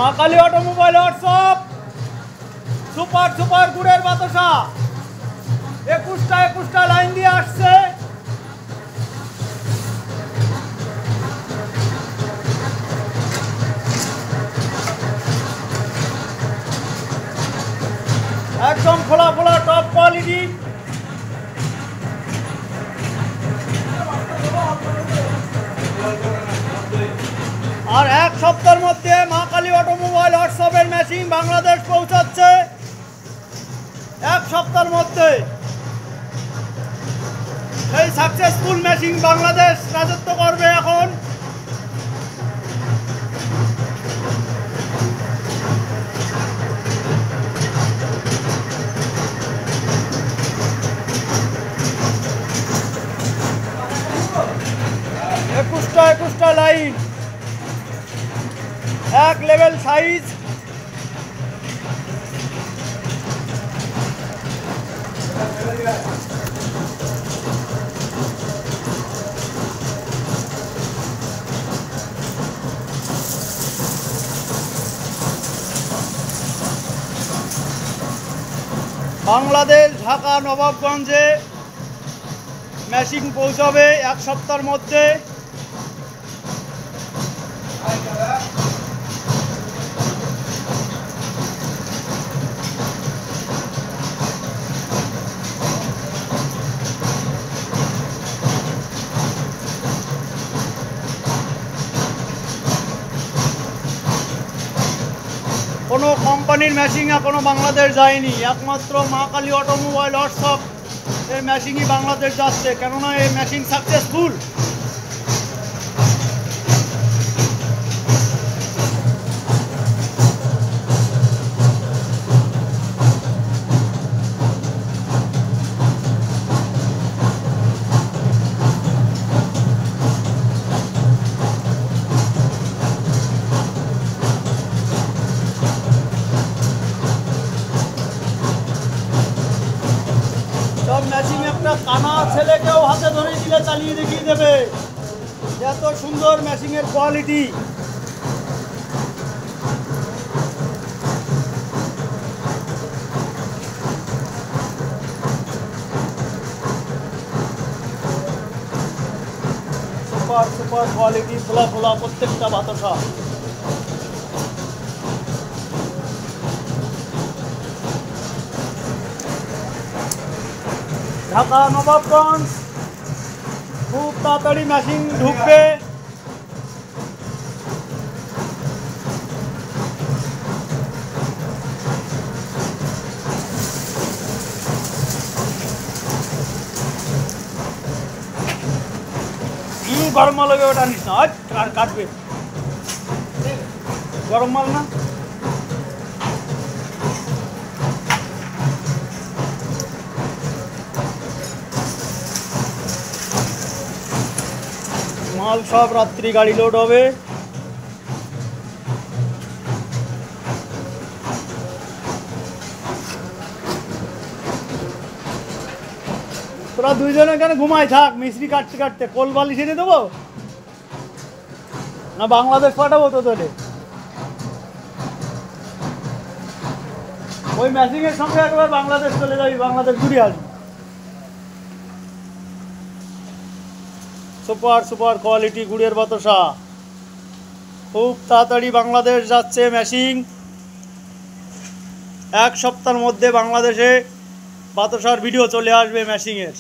মা Kali automobile workshop super super গুড়ের বাতাসা 21টা লাইন দিয়ে আসছে। একদম খোলা খোলা টপ কোয়ালিটি। আর এক সপ্তাহের মধ্যে মা কালী অটোমোবাইল ওয়ার্কশপের মেশিন বাংলাদেশ পৌঁছাচ্ছে। এক সপ্তাহের মধ্যে এই সাকসেসফুল মেশিন বাংলাদেশ রাজত্ব করবে এখন। একুশটা লাইন, এক লেভেল সাইজ। বাংলাদেশ ঢাকা নবাবগঞ্জে মেশিন পৌঁছাবে এক সপ্তাহের মধ্যে। কোনো কোম্পানির মেশিন এখনো বাংলাদেশ যায়নি, একমাত্র মা কালী অটোমোবাইল ওয়ার্কশপ এর মেশিনই বাংলাদেশ যাচ্ছে, কেননা এই মেশিন সাকসেসফুল। সব মেশিন একটা কানা ছেলেকেও হাতে ধরে দিলে চালিয়ে দেখিয়ে দেবে, এত সুন্দর মেশিনের কোয়ালিটি। সুপার সুপার কোয়ালিটি, ফোলা ফোলা প্রত্যেকটা বাতাসা। ঢাকা নবাবগঞ্জ খুব তাড়াতাড়ি মেশিন ঢুকবে। গরম মাল হবে, ওটা নিস না, কাটবে। গরম মাল না, মাল সব রাত্রি গাড়ি লোড হবে। তোরা দুইজনে এখানে ঘুমাই থাক, মিস্ত্রি কাটতে কাটতে। কোল বালিশ এনে দেবো না বাংলাদেশ পাঠাবো তোদের? ওই মেশিনের সঙ্গে একবার বাংলাদেশ চলে যাবি, বাংলাদেশ ঘুরে আসবি। সুপার সুপার কোয়ালিটি গুড়ের বাতাসা, খুব তাড়াতাড়ি বাংলাদেশ যাচ্ছে মেশিন। এক সপ্তাহের মধ্যে বাংলাদেশে বাতাসার ভিডিও চলে আসবে মেশিনের।